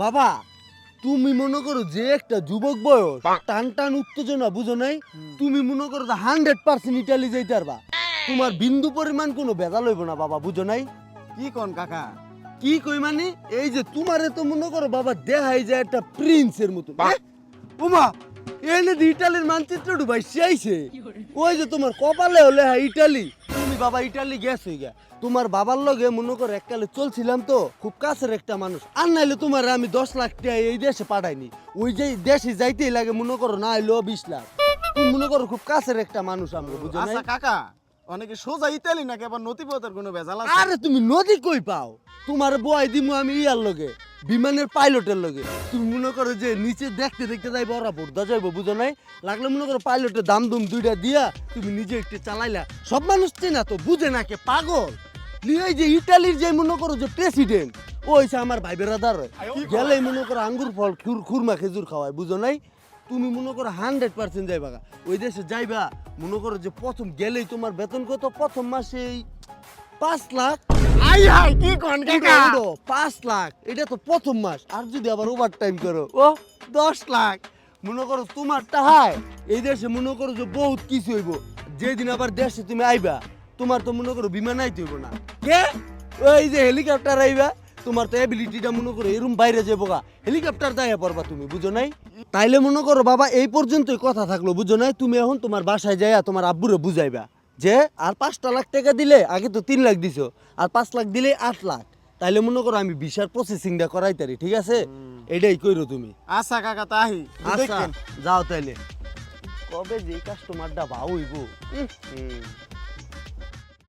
বাবা তুমি মনে করো যে একটা যুবক বয়স টান টান উত্তেজনা বুঝো নাই তুমি মনে করো 100% ইটালি যাইতে পারবা তোমার বিন্দু পরিমাণ কোনো ভেজাল হইব না বাবা বুঝো নাই কি কোন কাকা? কি কই মানে এই যে তোমারে তো মনে করো বাবা দেখাই যায় একটা প্রিন্সের মতো উমা এনে দি ইটালির মানচিত্র ডুবাই আইছে ওই যে তোমার কপালে হলে হ্যাঁ ইটালি তুমি বাবা ইটালি গেছো গা তোমার বাবার লগে মনে করো এককালে চলছিলাম তো খুব কাছের একটা মানুষ আর নাইলে তোমার আমি 10 লাখ টাকা এই দেশে পাঠাইনি ওই যে দেশে যাইতেই লাগে মনে করো না হইলো 20 লাখ তুমি মনে করো খুব কাছের একটা মানুষ আমরা বুঝো আচ্ছা না কাকা, অনেকে সোজা ইতালি নাকি আবার নথিপত্রের কোনো ভেজাল আছে? আরে তুমি নদী কই পাও তোমার বয় দিমু আমি ইয়ার লগে বিমানের পাইলটের লগে তুমি মনে করো যে নিচে দেখতে দেখতে যাইবো ওরা ভোরদা যাইবো বুঝো নাই লাগলে মনে করো পাইলটের দাম দুম দুইটা দিয়া তুমি নিজে একটু চালাইলা সব মানুষ চেনা তো বুঝে না কে পাগল এই যে ইটালির যে মনে করো যে প্রেসিডেন্ট ওইছে আমার ভাই বেড়াদার গেলেই মনে করো আঙ্গুর ফল খুরমা খেজুর খাওয়ায় বুঝো নাই তুমি মনে করো 100% যাইবা গা। ওই দেশে যাইবা মনে করো যে প্রথম গেলেই তোমার বেতন কত প্রথম মাসেই 5 লাখ আই হাই কি কোন কাকা? 5 লাখ এটা তো প্রথম মাস আর যদি আবার ওভার টাইম করো ও 10 লাখ মনে করো তোমার টাহায় এই দেশে মনে করো যে বহুত কিছু হইব যেদিন আবার দেশে তুমি আইবা তোমার তো মনে করো বিমান আইতে হইব না কে ওই যে হেলিকপ্টার আইবা তোমার তো এবিলিটিটা মনে করো এরম বাইরে যাবো গা হেলিকপ্টার দায়া পড়বা তুমি বুঝো নাই তাইলে মনে করো বাবা এই পর্যন্তই কথা থাকলো বুঝো নাই তুমি এখন তোমার বাসায় যাইয়া তোমার আব্বুরে বুঝাইবা যে আর 5 লাখ টাকা দিলে আগে তো 3 লাখ দিছো আর 5 লাখ দিলে 8 লাখ তাইলে মনে করো আমি ভিসার প্রসেসিংটা করাইতারি ঠিক আছে এটাই কইরো তুমি আচ্ছা কাকা তাহি আচ্ছা যাও তাইলে কবে যে কাস্টমারটা ভাও হইব